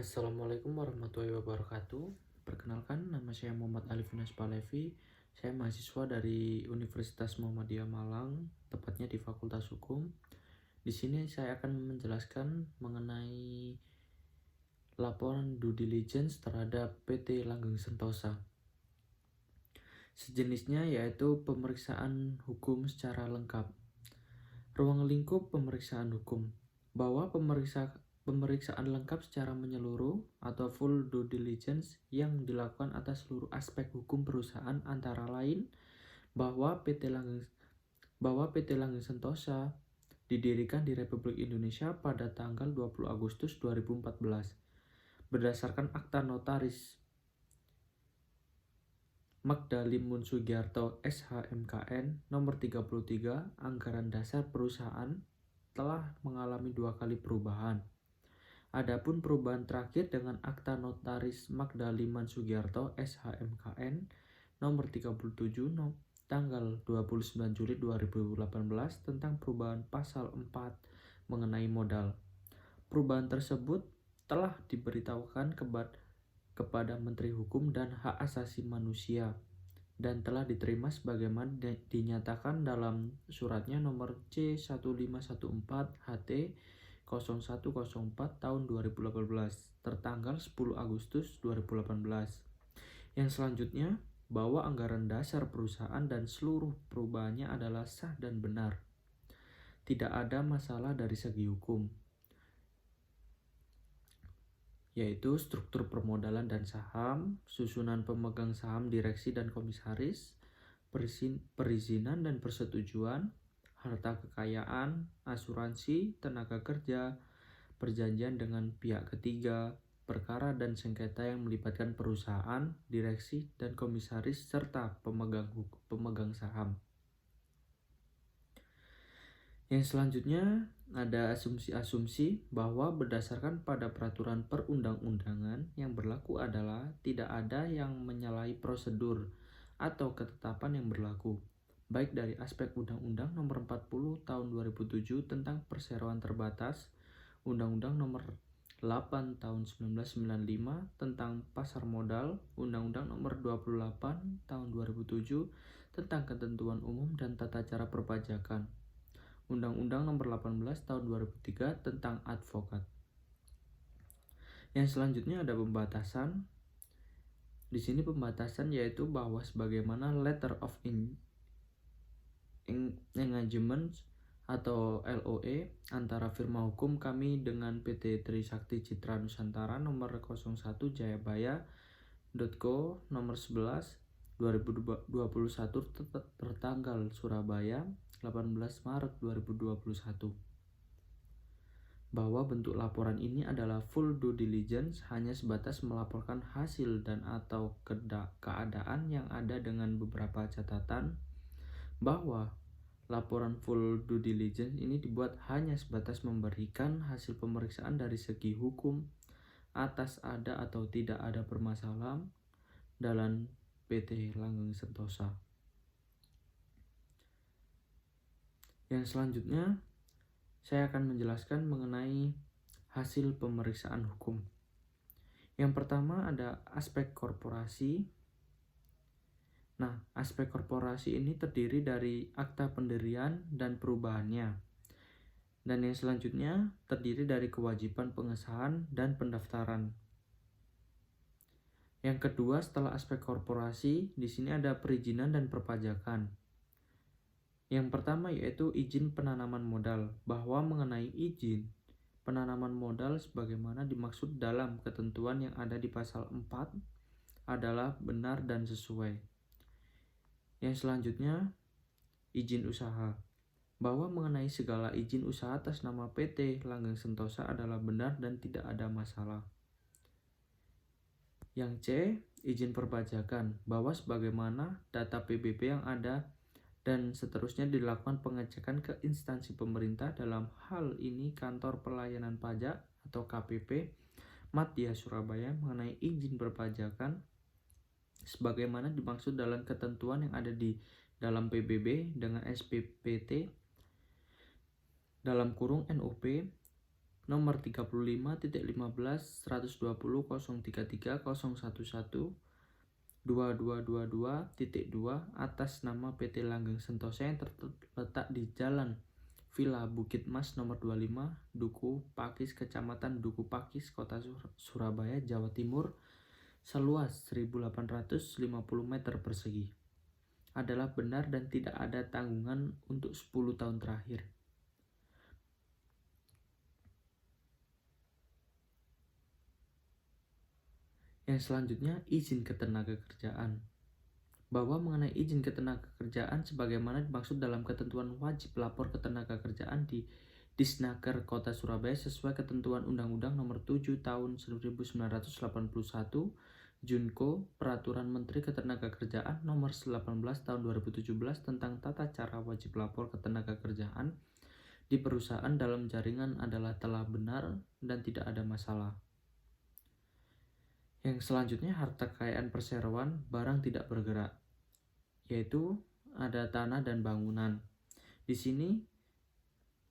Assalamualaikum warahmatullahi wabarakatuh. Perkenalkan, nama saya Muhammad Alifinas Palevi. Saya mahasiswa dari Universitas Muhammadiyah Malang, tepatnya di Fakultas Hukum. Di sini saya akan menjelaskan mengenai laporan due diligence terhadap PT Langgeng Sentosa. Sejenisnya yaitu pemeriksaan hukum secara lengkap. Ruang lingkup pemeriksaan hukum bahwa pemeriksaan lengkap secara menyeluruh atau full due diligence yang dilakukan atas seluruh aspek hukum perusahaan antara lain bahwa PT Langgeng Sentosa didirikan di Republik Indonesia pada tanggal 20 Agustus 2014 berdasarkan Akta Notaris Magda Limun Sugiarto SHMKN nomor 33 Anggaran Dasar Perusahaan telah mengalami 2 kali perubahan. Adapun perubahan terakhir dengan Akta Notaris Magda Limun Sugiarto SHMKN nomor 37 tanggal 29 Juli 2018 tentang perubahan pasal 4 mengenai modal. Perubahan tersebut telah diberitahukan kepada Menteri Hukum dan Hak Asasi Manusia dan telah diterima sebagaimana dinyatakan dalam suratnya nomor C1514 HT 0104 tahun 2018 tertanggal 10 Agustus 2018. Yang selanjutnya, bahwa anggaran dasar perusahaan dan seluruh perubahannya adalah sah dan benar. Tidak ada masalah dari segi hukum, yaitu struktur permodalan dan saham, susunan pemegang saham, direksi dan komisaris, perizinan dan persetujuan, harta kekayaan, asuransi, tenaga kerja, perjanjian dengan pihak ketiga, perkara dan sengketa yang melibatkan perusahaan, direksi dan komisaris serta pemegang saham. Yang selanjutnya ada asumsi-asumsi bahwa berdasarkan pada peraturan perundang-undangan yang berlaku adalah tidak ada yang menyalahi prosedur atau ketetapan yang berlaku, baik dari aspek Undang-Undang Nomor 40 Tahun 2007 tentang Perseroan Terbatas, Undang-Undang Nomor 8 Tahun 1995 tentang Pasar Modal, Undang-Undang Nomor 28 Tahun 2007 tentang Ketentuan Umum dan Tata Cara Perpajakan, Undang-Undang Nomor 18 Tahun 2003 tentang advokat. Yang selanjutnya ada pembatasan. Di sini pembatasan yaitu bahwa sebagaimana letter of engagement atau LOE antara firma hukum kami dengan PT Trisakti Citra Nusantara nomor 01 Jayabaya.co nomor 11 2021 tertanggal Surabaya 18 Maret 2021 bahwa bentuk laporan ini adalah full due diligence, hanya sebatas melaporkan hasil dan atau keadaan yang ada dengan beberapa catatan bahwa laporan full due diligence ini dibuat hanya sebatas memberikan hasil pemeriksaan dari segi hukum atas ada atau tidak ada permasalahan dalam PT Langgeng Sentosa. Yang selanjutnya, saya akan menjelaskan mengenai hasil pemeriksaan hukum. Yang pertama ada aspek korporasi. Nah, aspek korporasi ini terdiri dari akta pendirian dan perubahannya. Dan yang selanjutnya terdiri dari kewajiban pengesahan dan pendaftaran. Yang kedua, setelah aspek korporasi, di sini ada perizinan dan perpajakan. Yang pertama yaitu izin penanaman modal, bahwa mengenai izin penanaman modal sebagaimana dimaksud dalam ketentuan yang ada di pasal 4 adalah benar dan sesuai. Yang selanjutnya, izin usaha, bahwa mengenai segala izin usaha atas nama PT Langgeng Sentosa adalah benar dan tidak ada masalah. Yang C, izin perpajakan, bahwa sebagaimana data PBB yang ada dan seterusnya dilakukan pengecekan ke instansi pemerintah, dalam hal ini Kantor Pelayanan Pajak atau KPP Madya Surabaya mengenai izin perpajakan sebagaimana dimaksud dalam ketentuan yang ada di dalam PBB dengan SPPT dalam kurung NOP nomor 35.15.120.013.011.2222.2 atas nama PT Langgeng Sentosa yang terletak di Jalan Villa Bukit Mas nomor 25, Duku Pakis, Kecamatan Duku Pakis, Kota Surabaya, Jawa Timur, seluas 1.850 meter persegi, adalah benar dan tidak ada tanggungan untuk 10 tahun terakhir. Yang selanjutnya, izin ketenagakerjaan. Bahwa mengenai izin ketenagakerjaan sebagaimana dimaksud dalam ketentuan wajib lapor ketenagakerjaan di Disnaker Kota Surabaya sesuai ketentuan Undang-Undang Nomor 7 Tahun 1981, Junko, Peraturan Menteri Ketenagakerjaan Nomor 18 Tahun 2017 tentang tata cara wajib lapor ketenagakerjaan di perusahaan dalam jaringan adalah telah benar dan tidak ada masalah. Yang selanjutnya, harta kekayaan perseroan barang tidak bergerak, yaitu ada tanah dan bangunan. Di sini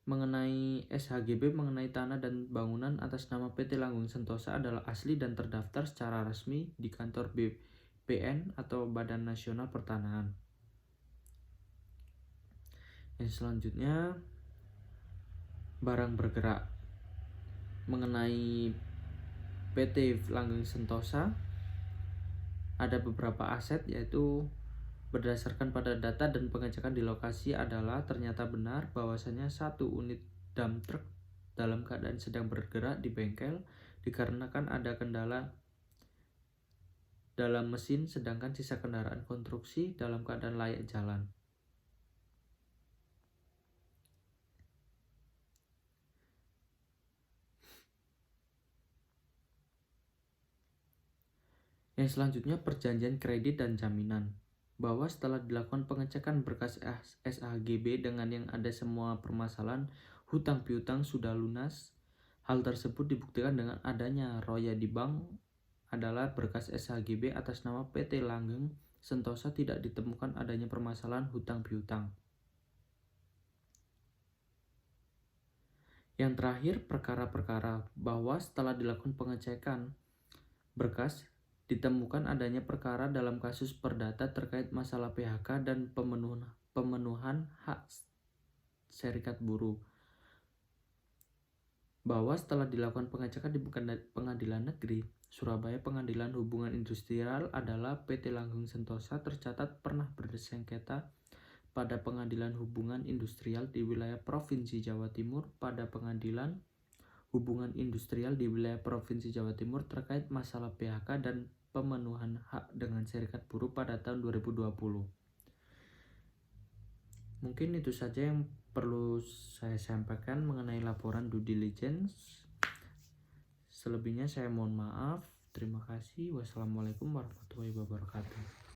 mengenai SHGB mengenai tanah dan bangunan atas nama PT Langgeng Sentosa adalah asli dan terdaftar secara resmi di kantor BPN atau Badan Nasional Pertanahan. Yang selanjutnya, barang bergerak. Mengenai PT Langgeng Sentosa ada beberapa aset, yaitu berdasarkan pada data dan pengecekan di lokasi adalah ternyata benar bahwasanya 1 unit dump truck dalam keadaan sedang bergerak di bengkel dikarenakan ada kendala dalam mesin, sedangkan sisa kendaraan konstruksi dalam keadaan layak jalan. Yang selanjutnya, perjanjian kredit dan jaminan. Bahwa setelah dilakukan pengecekan berkas SHGB dengan yang ada semua permasalahan hutang piutang sudah lunas. Hal tersebut dibuktikan dengan adanya roya di bank adalah berkas SHGB atas nama PT Langgeng Sentosa tidak ditemukan adanya permasalahan hutang piutang. Yang terakhir, perkara-perkara. Bahwa setelah dilakukan pengecekan berkas ditemukan adanya perkara dalam kasus perdata terkait masalah PHK dan pemenuhan hak serikat buruh. Bahwa setelah dilakukan pengecekan di Pengadilan Negeri Surabaya, Pengadilan Hubungan Industrial adalah PT Langgeng Sentosa tercatat pernah bersengketa pada Pengadilan Hubungan Industrial di wilayah Provinsi Jawa Timur pada Pengadilan Hubungan Industrial di wilayah Provinsi Jawa Timur terkait masalah PHK dan pemenuhan hak dengan serikat buruh pada tahun 2020. Mungkin itu saja yang perlu saya sampaikan mengenai laporan due diligence. Selebihnya saya mohon maaf. Terima kasih. Wassalamualaikum warahmatullahi wabarakatuh.